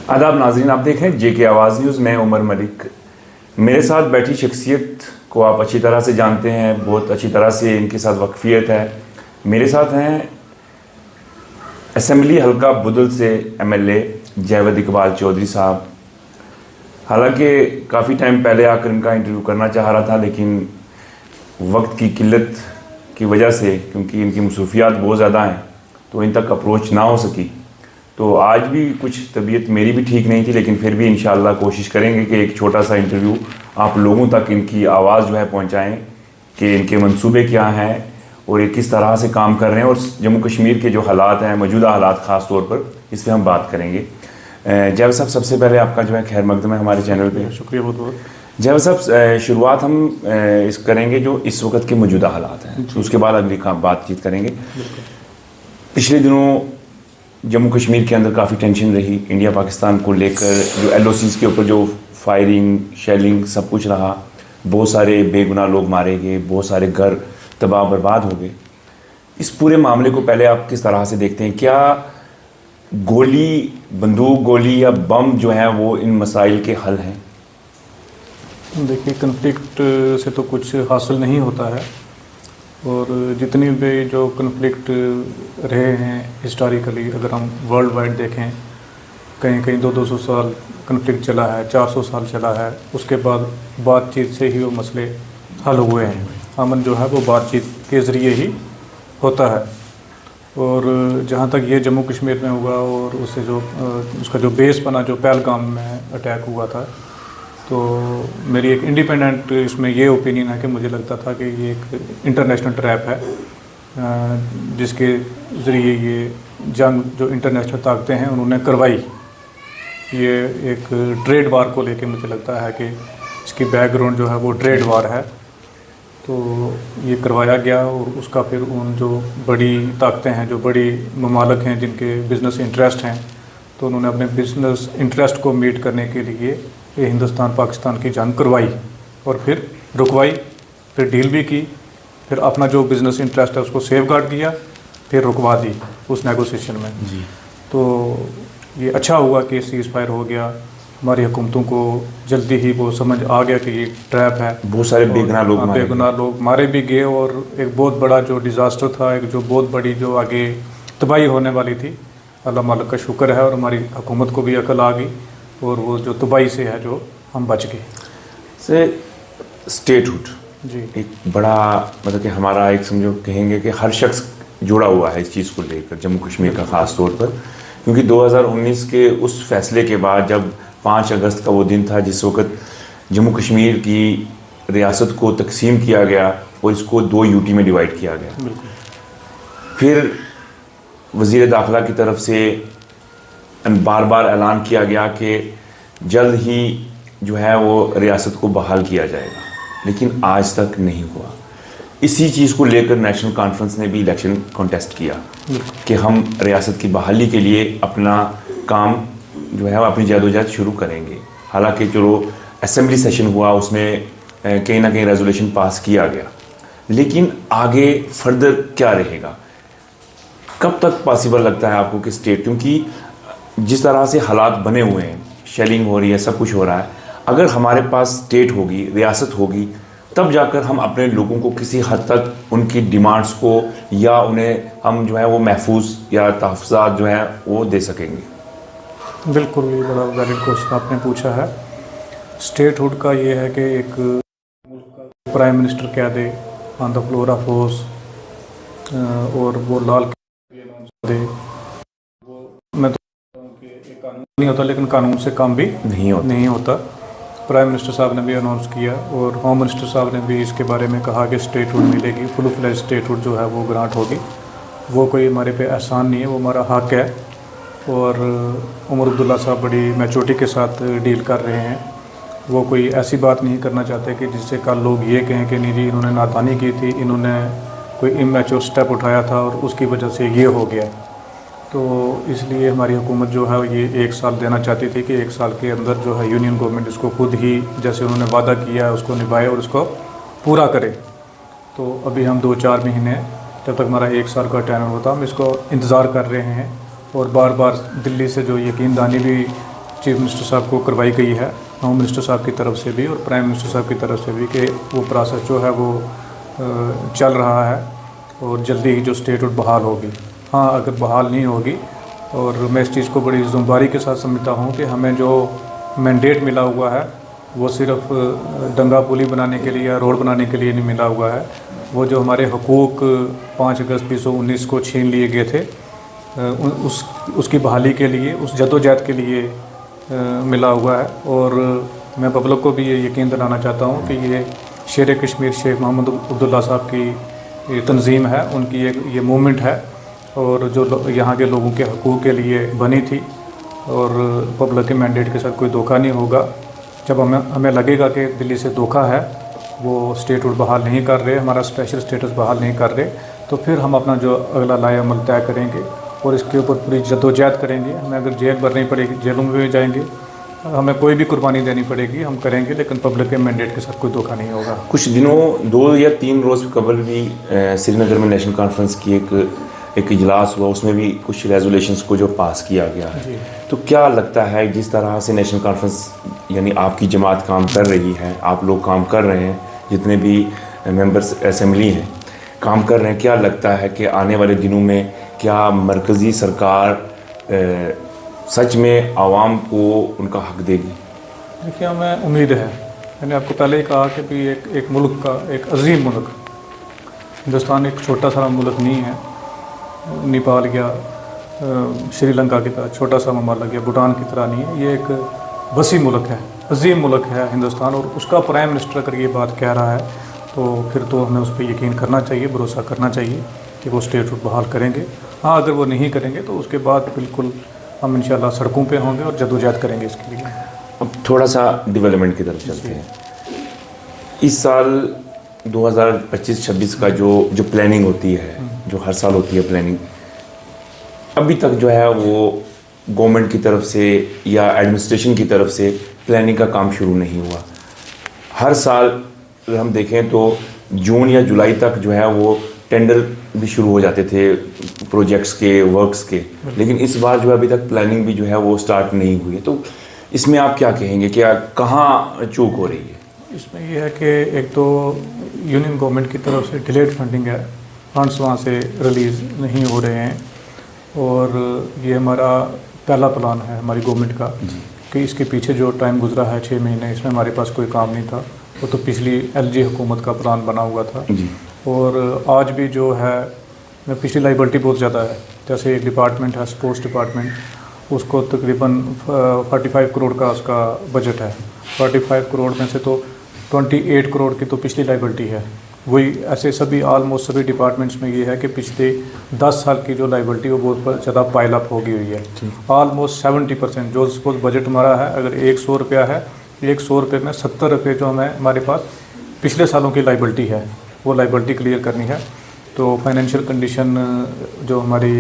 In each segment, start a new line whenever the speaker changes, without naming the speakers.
आदाब नाज़रीन, आप देख रहे हैं JK आवाज़ न्यूज़। मैं उमर मलिक। मेरे साथ बैठी शख्सियत को आप अच्छी तरह से जानते हैं, बहुत अच्छी तरह से इनके साथ वाकफ़ियत है। मेरे साथ हैं असम्बली हल्का बुदल से MLA जावेद इकबाल चौधरी साहब। हालांकि काफ़ी टाइम पहले आकर इनका इंटरव्यू करना चाह रहा था, लेकिन वक्त की किल्लत की वजह से, क्योंकि इनकी मसरूफियात बहुत ज़्यादा हैं, तो इन तक अप्रोच ना हो सकी। तो आज भी कुछ तबीयत मेरी भी ठीक नहीं थी, लेकिन फिर भी इंशाअल्लाह कोशिश करेंगे कि एक छोटा सा इंटरव्यू आप लोगों तक इनकी आवाज़ जो है पहुंचाएं कि इनके मंसूबे क्या हैं और ये किस तरह से काम कर रहे हैं, और जम्मू कश्मीर के जो हालात हैं, मौजूदा हालात ख़ास तौर पर, इस पर हम बात करेंगे। जावेद साहब, सबसे पहले आपका जो है खैर मकदम है हमारे चैनल पे।
शुक्रिया बहुत बहुत।
जावेद साहब, शुरुआत हम इस करेंगे जो इस वक्त के मौजूदा हालात हैं, तो उसके बाद अगली बातचीत करेंगे। पिछले दिनों जम्मू कश्मीर के अंदर काफ़ी टेंशन रही इंडिया पाकिस्तान को लेकर, जो LOCs के ऊपर जो फायरिंग शेलिंग सब कुछ रहा, बहुत सारे बेगुनाह लोग मारे गए, बहुत सारे घर तबाह बर्बाद हो गए। इस पूरे मामले को पहले आप किस तरह से देखते हैं? क्या गोली, बंदूक गोली या बम जो है वो इन मसाइल के हल हैं?
देखिए, कन्फ्लिक्ट से तो कुछ हासिल नहीं होता है, और जितनी भी जो कन्फ्लिक्ट रहे हैं हिस्टोरिकली, अगर हम वर्ल्ड वाइड देखें, कहीं कहीं 200-200 साल कन्फ्लिक्ट चला है, 400 साल चला है। उसके बाद बातचीत से ही वो मसले हल हुए हैं। अमन जो है वो बातचीत के ज़रिए ही होता है। और जहाँ तक ये जम्मू कश्मीर में हुआ, और उससे जो उसका जो बेस बना, जो पहलगाम में अटैक हुआ था, तो मेरी एक इंडिपेंडेंट इसमें ये ओपिनियन है कि मुझे लगता था कि ये एक इंटरनेशनल ट्रैप है, जिसके ज़रिए ये जंग जो इंटरनेशनल ताकतें हैं उन्होंने करवाई। ये एक ट्रेड वार को लेके मुझे लगता है कि इसकी बैकग्राउंड जो है वो ट्रेड वार है। तो ये करवाया गया, और उसका फिर उन जो बड़ी ताकतें हैं, जो बड़ी ममालिक हैं, जिनके बिज़नेस इंटरेस्ट हैं, तो उन्होंने अपने बिज़नेस इंटरेस्ट को मीट करने के लिए ये हिंदुस्तान पाकिस्तान की जंग करवाई, और फिर रुकवाई, फिर डील भी की, फिर अपना जो बिज़नेस इंटरेस्ट है उसको सेफगार्ड किया, फिर रुकवा दी उस नेगोशिएशन में जी। तो ये अच्छा हुआ कि सीज़ फायर हो गया। हमारी हुकूमतों को जल्दी ही वो समझ आ गया कि ये ट्रैप है।
बहुत सारे बेगुनाह
लोग मारे भी गए, और एक बहुत बड़ा जो डिज़ास्टर था, एक जो बहुत बड़ी जो आगे तबाही होने वाली थी, अल्लाह मालिक का शुक्र है, और हमारी हुकूमत को भी अकल आ गई, और वो जो तबाही से है जो हम बच गए।
से स्टेटहुड
जी
एक बड़ा, मतलब कि हमारा एक समझो कहेंगे कि हर शख्स जुड़ा हुआ है इस चीज़ को लेकर, जम्मू कश्मीर का ख़ास तौर पर, क्योंकि 2019 के उस फैसले के बाद, जब 5 अगस्त का वो दिन था जिस वक्त जम्मू कश्मीर की रियासत को तकसीम किया गया और इसको 2 UT में डिवाइड किया गया, फिर वज़ीर दाखिला की तरफ से बार बार ऐलान किया गया कि जल्द ही जो है वो रियासत को बहाल किया जाएगा, लेकिन आज तक नहीं हुआ। इसी चीज़ को लेकर नेशनल कॉन्फ्रेंस ने भी इलेक्शन कॉन्टेस्ट किया कि हम रियासत की बहाली के लिए अपना काम जो है अपनी जदोजहद शुरू करेंगे। हालांकि चलो असेंबली सेशन हुआ, उसमें कहीं ना कहीं रेजोल्यूशन पास किया गया, लेकिन आगे फर्दर क्या रहेगा? कब तक पॉसिबल लगता है आपको कि स्टेट, क्योंकि जिस तरह से हालात बने हुए हैं, शेलिंग हो रही है, सब कुछ हो रहा है, अगर हमारे पास स्टेट होगी, रियासत होगी, तब जाकर हम अपने लोगों को किसी हद तक उनकी डिमांड्स को, या उन्हें हम जो है वो महफूज या तहफ़्फ़ुज़ात जो है वो दे सकेंगे।
बिल्कुल, ये बड़ा वैलिड क्वेश्चन आपने पूछा है। स्टेटहुड का ये है कि एक प्राइम मिनिस्टर कह दे on the floor of house, और वो लाल दे, वो मैं तो एक कानून नहीं होता, लेकिन कानून से काम भी नहीं होता। प्राइम मिनिस्टर साहब ने भी अनाउंस किया, और होम मिनिस्टर साहब ने भी इसके बारे में कहा कि स्टेटहुड मिलेगी, फुल फ्लेज स्टेटहुड जो है वो ग्रांट होगी। वो कोई हमारे पे एहसान नहीं है, वो हमारा हक है। और उमर अब्दुल्ला साहब बड़ी मैच्योरिटी के साथ डील कर रहे हैं। वो कोई ऐसी बात नहीं करना चाहते कि जिससे कल लोग ये कहें कि नहीं जी इन्होंने नादानी की थी, इन्होंने कोई इमैच्योर स्टेप उठाया था और उसकी वजह से ये हो गया। तो इसलिए हमारी हुकूमत जो है ये 1 साल देना चाहती थी कि 1 साल के अंदर जो है यूनियन गवर्नमेंट इसको खुद ही, जैसे उन्होंने वादा किया, उसको निभाए और उसको पूरा करे। तो अभी हम 2-4 महीने, जब तक हमारा 1 साल का टेन्योर होता, हम इसको इंतज़ार कर रहे हैं। और बार बार दिल्ली से जो यकीन दहानी भी चीफ मिनिस्टर साहब को करवाई गई है, होम मिनिस्टर साहब की तरफ से भी और प्राइम मिनिस्टर साहब की तरफ से भी, कि वो प्रोसेस जो है वो चल रहा है और जल्दी ही जो स्टेटहुड बहाल होगी। हाँ, अगर बहाल नहीं होगी, और मैं इस चीज़ को बड़ी ज़िम्मेदारी के साथ समझता हूँ कि हमें जो मैंडेट मिला हुआ है वो सिर्फ दंगा पुली बनाने के लिए या रोड बनाने के लिए नहीं मिला हुआ है। वो जो हमारे हकूक़ 5 अगस्त 2019 को छीन लिए गए थे, उसकी बहाली के लिए, उस जद्दोजहद के लिए मिला हुआ है। और मैं पब्लिक को भी ये यकीन दिलाना चाहता हूँ कि ये शेर कश्मीर शेख मोहम्मद अब्दुल्ला साहब की तंजीम है, उनकी ये मूवमेंट है, और जो यहाँ के लोगों के हकूक़ के लिए बनी थी, और पब्लिक के मैंडेट के साथ कोई धोखा नहीं होगा। जब हमें लगेगा कि दिल्ली से धोखा है, वो स्टेटहुड बहाल नहीं कर रहे, हमारा स्पेशल स्टेटस बहाल नहीं कर रहे, तो फिर हम अपना जो अगला लाए अमल तय करेंगे और इसके ऊपर पूरी जद्दोजहद करेंगे। हमें अगर जेल भरनी पड़ेगी, जेलों में भी जाएंगे, हमें कोई भी कुर्बानी देनी पड़ेगी, हम करेंगे, लेकिन पब्लिक के मैंडेट के साथ कोई धोखा नहीं होगा।
कुछ दिनों 2 या 3 रोज़ कबल भी श्रीनगर में नेशनल कॉन्फ्रेंस की एक इजलास हुआ, उसमें भी कुछ रेजोल्यूशंस को जो पास किया गया है। तो क्या लगता है, जिस तरह से नेशनल कॉन्फ्रेंस यानी आपकी जमात काम कर रही है, आप लोग काम कर रहे हैं, जितने भी मेंबर्स असेंबली हैं काम कर रहे हैं, क्या लगता है कि आने वाले दिनों में क्या मरकज़ी सरकार सच में आवाम को उनका हक देगी?
देखिए, हमें उम्मीद है। मैंने आपको पहले ही कहा कि भी एक मुल्क का, एक अजीम मुल्क, हिंदुस्तान एक छोटा सा मुल्क नहीं है। नेपाल या श्रीलंका की तरह छोटा सा ममालिक या भूटान की तरह नहीं है। ये एक वसी मुल्क है, अजीम मुल्क है हिंदुस्तान, और उसका प्राइम मिनिस्टर अगर ये बात कह रहा है तो फिर तो हमें उस पर यकीन करना चाहिए, भरोसा करना चाहिए कि वो स्टेटहुड बहाल करेंगे। हाँ, अगर वो नहीं करेंगे तो उसके बाद बिल्कुल हम इंशाल्लाह सड़कों पे होंगे और जद्दोजहद करेंगे इसके लिए।
अब थोड़ा सा डेवलपमेंट की तरफ चलते हैं। इस साल 2025-26 का जो प्लानिंग होती है, जो हर साल होती है प्लानिंग, अभी तक जो है वो गवर्नमेंट की तरफ से या एडमिनिस्ट्रेशन की तरफ से प्लानिंग का काम शुरू नहीं हुआ। हर साल अगर हम देखें तो जून या जुलाई तक जो है वो टेंडर भी शुरू हो जाते थे प्रोजेक्ट्स के, वर्क्स के, लेकिन इस बार जो है अभी तक प्लानिंग भी जो है वो स्टार्ट नहीं हुई है। तो इसमें आप क्या कहेंगे, क्या कहाँ चूक हो रही है?
इसमें यह है कि एक तो यूनियन गवर्नमेंट की तरफ से डिलेड फंडिंग है, फंड्स वहाँ से रिलीज़ नहीं हो रहे हैं, और ये हमारा पहला प्लान है हमारी गवर्नमेंट का कि इसके पीछे जो टाइम गुजरा है 6 महीने, इसमें हमारे पास कोई काम नहीं था। वो तो पिछली एलजी हुकूमत का प्लान बना हुआ था जी। और आज भी जो है पिछली लाइबिलिटी बहुत ज़्यादा है। जैसे एक डिपार्टमेंट है स्पोर्ट्स डिपार्टमेंट, उसको तकरीबन 45 करोड़ का उसका बजट है। 45 करोड़ में से तो 28 करोड़ की तो पिछली लाइबिलिटी है। वही ऐसे सभी ऑलमोस्ट सभी डिपार्टमेंट्स में ये है कि पिछले 10 साल की जो लाइबिलिटी वो बहुत ज़्यादा पाइल अप हो गई हुई है। ऑलमोस्ट 70% जो सपोज बजट हमारा है, अगर 100 रुपया है, 100 रुपये में 70 रुपये जो हमारे पास पिछले सालों की लाइबिलिटी है, वो लाइबिलिटी क्लियर करनी है। तो फाइनेंशियल कंडीशन जो हमारी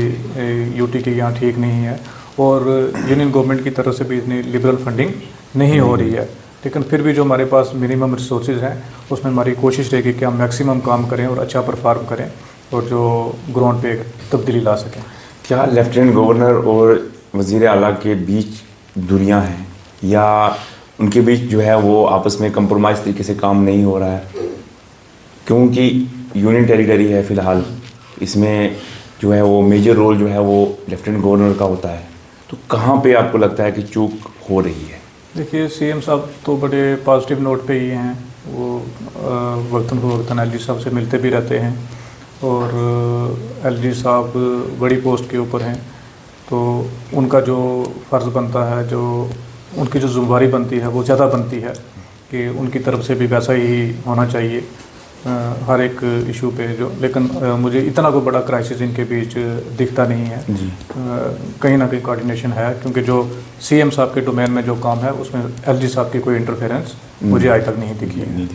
यूटी की यहाँ ठीक नहीं है, और यूनियन गवर्नमेंट की तरफ से भी इतनी लिबरल फंडिंग नहीं हो रही है। लेकिन फिर भी जो हमारे पास मिनिमम रिसोर्सेज हैं, उसमें हमारी कोशिश रहेगी कि हम मैक्सिमम काम करें और अच्छा परफॉर्म करें और जो ग्राउंड पे तब्दीली ला सकें।
क्या लेफ्टिनेंट गवर्नर और वज़ीर आला के बीच दूरियां हैं, या उनके बीच जो है वो आपस में कंप्रोमाइज़ तरीके से काम नहीं हो रहा है? क्योंकि यूनियन टेरिटरी है फ़िलहाल, इसमें जो है वो मेजर रोल जो है वो लेफ्टिनेंट गवर्नर का होता है। तो कहाँ पे आपको लगता है कि चूक हो रही है?
देखिए, सीएम साहब तो बड़े पॉजिटिव नोट पे ही हैं। वो वक्तन फ़वक्तन एलजी साहब से मिलते भी रहते हैं, और एलजी साहब बड़ी पोस्ट के ऊपर हैं, तो उनका जो फ़र्ज़ बनता है, जो उनकी जो ज़िम्मेदारी बनती है वो ज़्यादा बनती है कि उनकी तरफ से भी वैसा ही होना चाहिए हर एक इशू पे जो। लेकिन मुझे इतना कोई बड़ा क्राइसिस इनके बीच दिखता नहीं है। कहीं ना कहीं कोऑर्डिनेशन है, क्योंकि जो सीएम साहब के डोमेन में जो काम है उसमें एलजी साहब की कोई इंटरफेरेंस मुझे आज तक नहीं दिखी।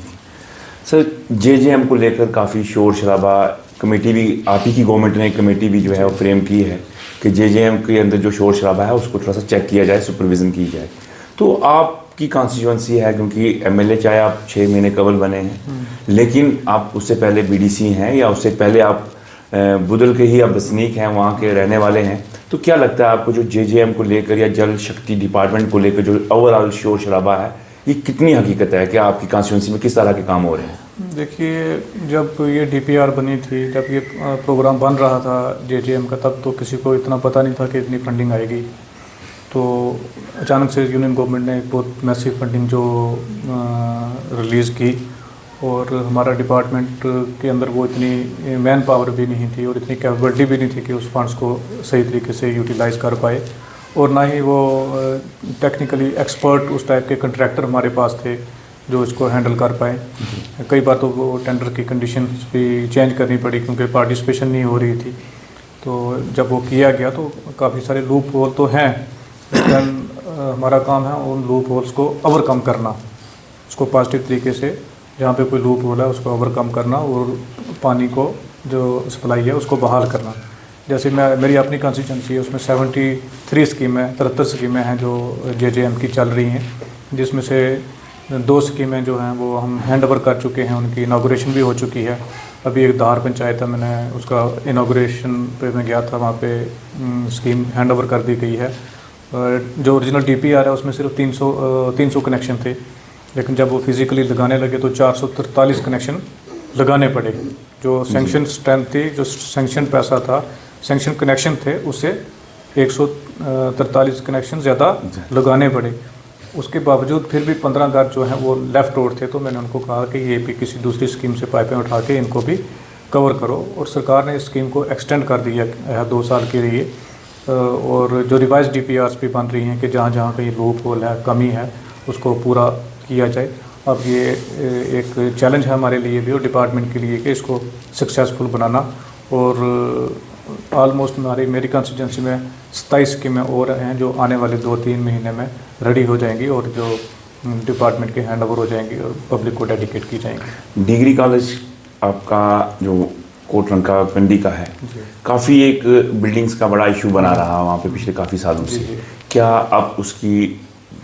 सर, जेजेएम को लेकर काफ़ी शोर शराबा, कमेटी भी आप ही की गवर्नमेंट ने कमेटी भी जो है वो फ्रेम की है कि जेजेएम के अंदर जो शोर शराबा है उसको थोड़ा सा चेक किया जाए, सुपरविज़न की जाए। तो आपकी कॉन्स्टिट्यूंसी है, क्योंकि एमएलए चाहे आप 6 महीने कबल बने हैं, लेकिन आप उससे पहले बीडीसी हैं, या उससे पहले आप बुदल के ही आप बसनीक हैं, वहाँ के रहने वाले हैं, तो क्या लगता है आपको जो जेजेएम को लेकर या जल शक्ति डिपार्टमेंट को लेकर जो ओवरऑल शोर शराबा है, ये कितनी हकीकत है? क्या आपकी कॉन्स्टिट्यूंसी में किस तरह के काम हो रहे हैं?
देखिए, जब ये डीपीआर बनी थी, जब ये प्रोग्राम बन रहा था जेजेएम का, तब तो किसी को इतना पता नहीं था कि इतनी फंडिंग आएगी। तो अचानक से यूनियन गवर्नमेंट ने एक बहुत मैसिव फंडिंग जो रिलीज़ की, और हमारा डिपार्टमेंट के अंदर वो इतनी मैन पावर भी नहीं थी और इतनी कैपेबिलिटी भी नहीं थी कि उस फंड्स को सही तरीके से यूटिलाइज़ कर पाए, और ना ही वो टेक्निकली एक्सपर्ट उस टाइप के कंट्रैक्टर हमारे पास थे जो इसको हैंडल कर पाए। कई बार तो वो टेंडर की कंडीशंस भी चेंज करनी पड़ी क्योंकि पार्टिसिपेशन नहीं हो रही थी। तो जब वो किया गया तो काफ़ी सारे लूप होल तो हैं, लेकिन हमारा काम है उन लूप होल्स को ओवरकम करना, उसको पॉजिटिव तरीके से, जहाँ पे कोई लूप होल है उसको ओवरकम करना और पानी को जो सप्लाई है उसको बहाल करना। जैसे मेरी अपनी कॉन्स्टिट्यूंसी है, उसमें 73 स्कीमें 73 स्कीमें हैं जो जेजेएम की चल रही हैं, जिसमें से 2 स्कीमें जो हैं वो हम हैंड ओवर कर चुके हैं, उनकी इनाग्रेशन भी हो चुकी है। अभी एक धार पंचायत है, मैंने उसका इनाग्रेशन पे मैं गया था, वहाँ पे स्कीम हैंड ओवर कर दी गई है। जो ओरिजिनल डीपीआर है उसमें सिर्फ 300 कनेक्शन थे, लेकिन जब वो फिज़िकली लगाने लगे तो 443 कनेक्शन लगाने पड़े। जो सेंक्शन स्ट्रेंथ थी, जो सेंक्शन पैसा था, सेंक्शन कनेक्शन थे, उससे 143 कनेक्शन ज़्यादा लगाने पड़े। उसके बावजूद फिर भी 15 घर जो हैं वो लेफ़्ट रोड थे, तो मैंने उनको कहा कि ये भी किसी दूसरी स्कीम से पाइपें उठा के इनको भी कवर करो, और सरकार ने इस स्कीम को एक्सटेंड कर दिया है 2 साल के लिए। और जो रिवाइज डीपीआरस भी बन रही हैं कि जहाँ जहाँ कहीं लूप होल है, कमी है, उसको पूरा किया जाए। अब ये एक चैलेंज है हमारे लिए भी और डिपार्टमेंट के लिए कि इसको सक्सेसफुल बनाना, और ऑलमोस्ट मेरी कॉन्स्टिट्यूंसी में 27 स्कीमें और हैं जो आने वाले 2-3 महीने में रेडी हो जाएंगी और जो डिपार्टमेंट के हैंड ओवर हो जाएंगी और पब्लिक को डेडिकेट की जाएंगी।
डिग्री कॉलेज आपका जो कोटरंका पिंडी का है, काफ़ी एक बिल्डिंग्स का बड़ा इशू बना रहा वहाँ पे पिछले काफ़ी सालों से। क्या अब उसकी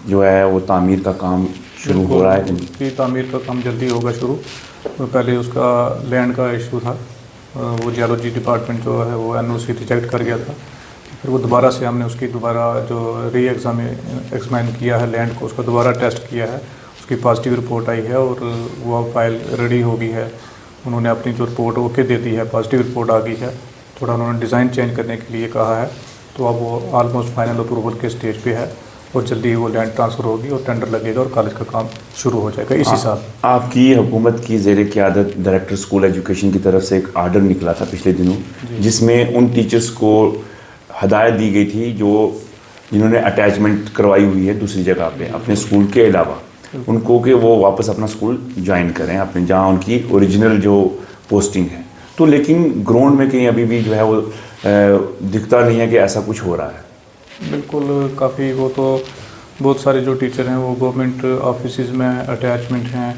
जो है वो तामीर का काम शुरू हो रहा है?
उसकी तामीर का काम जल्दी होगा शुरू। पहले उसका लैंड का इशू था, वो जियोलॉजी डिपार्टमेंट जो है वो एनओसी रिजेक्ट कर गया था, फिर वो दोबारा से हमने उसकी दोबारा जो एग्जामिन किया है लैंड को, उसको दोबारा टेस्ट किया है, उसकी पॉजिटिव रिपोर्ट आई है और वो फाइल रेडी हो गई है। उन्होंने अपनी जो रिपोर्ट ओके दे दी है, पॉजिटिव रिपोर्ट आ गई है। थोड़ा उन्होंने डिज़ाइन चेंज करने के लिए कहा है, तो अब वो ऑलमोस्ट फाइनल अप्रूवल के स्टेज पे है और जल्दी वो लैंड ट्रांसफ़र होगी और टेंडर लगेगा और कॉलेज का काम शुरू हो जाएगा इसी साल।
आपकी हुकूमत की ज़ेर क़यादत डायरेक्टर स्कूल एजुकेशन की तरफ से एक आर्डर निकला था पिछले दिनों, जिसमें उन टीचर्स को हदायत दी गई थी जिन्होंने अटैचमेंट करवाई हुई है दूसरी जगह पे अपने स्कूल के अलावा, उनको कि वो वापस अपना स्कूल ज्वाइन करें अपने जहाँ उनकी ओरिजिनल जो पोस्टिंग है। तो लेकिन ग्राउंड में कहीं अभी भी जो है वो दिखता नहीं है कि ऐसा कुछ हो रहा है।
बिल्कुल, काफ़ी वो तो बहुत सारे जो टीचर हैं वो गवर्नमेंट ऑफिसेज में अटैचमेंट हैं,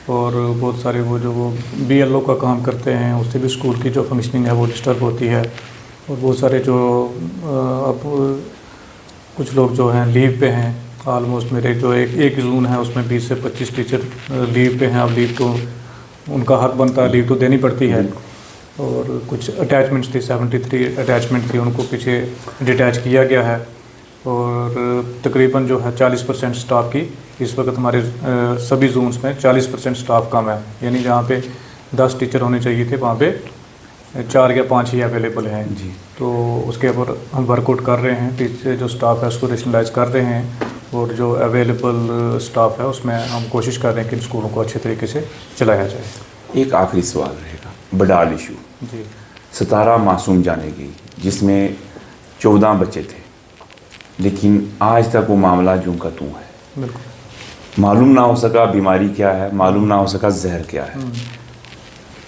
और बहुत सारे वो बीएलओ का काम करते हैं, उससे भी स्कूल की जो फंक्शनिंग है वो डिस्टर्ब होती है। और बहुत सारे जो अब कुछ लोग जो हैं लीव पे हैं, ऑलमोस्ट मेरे जो एक जून है उसमें 20 से 25 टीचर लीव पे हैं। अब लीव तो उनका हक बनता है, लीव तो देनी पड़ती है। और कुछ अटैचमेंट्स थी, 73 अटैचमेंट थी, उनको पीछे डिटैच किया गया है। और तकरीबन जो है 40% स्टाफ की इस वक्त हमारे सभी जोन्स में 40% स्टाफ कम है, यानी जहाँ पे 10 टीचर होने चाहिए थे वहाँ पे 4 या 5 ही अवेलेबल हैं जी। तो उसके ऊपर हम वर्कआउट कर रहे हैं, टीचर जो स्टाफ है उसको रेशनलाइज कर रहे हैं, और जो अवेलेबल स्टाफ है उसमें हम कोशिश कर रहे हैं कि इन स्कूलों को अच्छे तरीके से चलाया जाए।
एक आखिरी सवाल रहेगा, बडाल इशू
जी।
17 मासूम जाने गई, जिसमें 14 बच्चे थे, लेकिन आज तक वो मामला यूं का त्यों है।
बिल्कुल
मालूम ना हो सका बीमारी क्या है, मालूम ना हो सका जहर क्या है।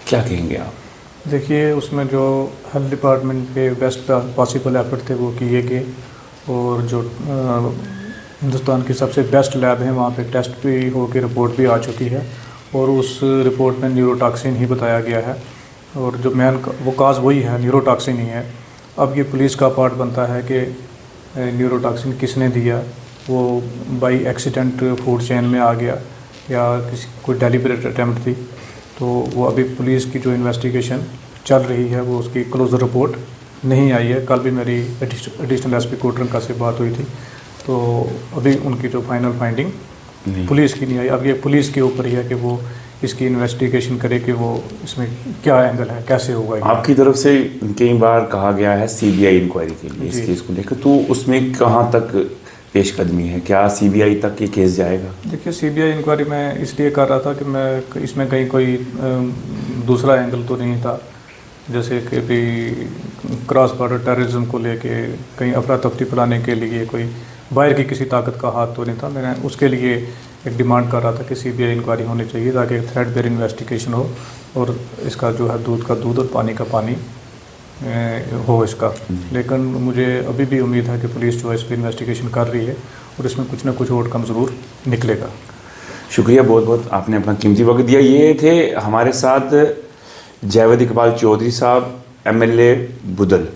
क्या कहेंगे आप?
देखिए, उसमें जो हेल्थ डिपार्टमेंट के बेस्ट पॉसिबल एफर्ट थे वो किए गए, और जो हिंदुस्तान की सबसे बेस्ट लैब है वहाँ पे टेस्ट भी हो के रिपोर्ट भी आ चुकी है, और उस रिपोर्ट में न्यूरोटॉक्सिन ही बताया गया है, और जो मेन वो काज वही है, न्यूरोटॉक्सिन ही है। अब ये पुलिस का पार्ट बनता है कि न्यूरोटॉक्सिन किसने दिया, वो बाई एक्सीडेंट फूड चेन में आ गया या किसी कोई डेलिबरेट अटैम्प्ट थी, तो वो अभी पुलिस की जो इन्वेस्टिगेशन चल रही है वो उसकी क्लोजर रिपोर्ट नहीं आई है। कल भी मेरी एडिशनल एसपी कोटरंका से बात हुई थी, तो अभी उनकी जो फाइनल फाइंडिंग पुलिस की नहीं आई। अब ये पुलिस के ऊपर ही है कि वो इसकी इन्वेस्टिगेशन करे कि वो इसमें क्या एंगल है, कैसे होगा ये।
आपकी तरफ से कई बार कहा गया है सीबीआई इंक्वायरी के लिए इस
जी।
केस को लेकर, तो उसमें कहाँ तक पेशकदमी है? क्या सीबीआई तक ये केस जाएगा?
देखिए, सीबीआई इंक्वायरी मैं इसलिए कर रहा था कि मैं इसमें कहीं कोई दूसरा एंगल तो नहीं था, जैसे कि भी क्रॉस बॉर्डर टेररिज्म को लेके कहीं अफरा तफरी फैलाने के लिए कोई बाहर की किसी ताकत का हाथ तो नहीं था। मैंने उसके लिए एक डिमांड कर रहा था कि सीबीआई इंक्वायरी होनी चाहिए ताकि एक थ्रेड बेयर इन्वेस्टिगेशन हो और इसका जो है दूध का दूध और पानी का पानी हो इसका। लेकिन मुझे अभी भी उम्मीद है कि पुलिस जो है इस पर इन्वेस्टिगेशन कर रही है और इसमें कुछ ना कुछ आउटकम ज़रूर निकलेगा।
शुक्रिया बहुत बहुत, आपने अपना कीमती वक्त दिया। ये थे हमारे साथ जावेद इकबाल चौधरी साहब, एमएलए बुदल।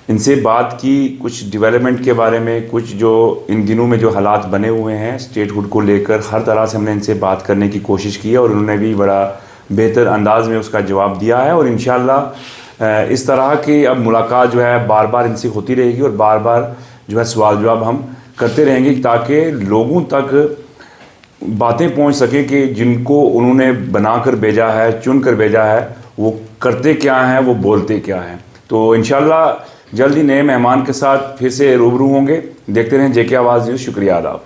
इनसे बात की कुछ डेवलपमेंट के बारे में, कुछ जो इन दिनों में जो हालात बने हुए हैं स्टेटहुड को लेकर, हर तरह से हमने इनसे बात करने की कोशिश की है और उन्होंने भी बड़ा बेहतर अंदाज में उसका जवाब दिया है। और इंशाल्लाह इस तरह की अब मुलाकात जो है बार बार इनसे होती रहेगी और बार बार जो है सवाल जवाब हम करते रहेंगे ताकि लोगों तक बातें पहुंच सके कि जिनको उन्होंने बनाकर भेजा है, चुन कर भेजा है, वो करते क्या हैं, वो बोलते क्या हैं। तो इंशाल्लाह जल्दी नए मेहमान के साथ फिर से रूबरू होंगे। देखते रहें जेके आवाज़ न्यूज़। शुक्रिया आदाब।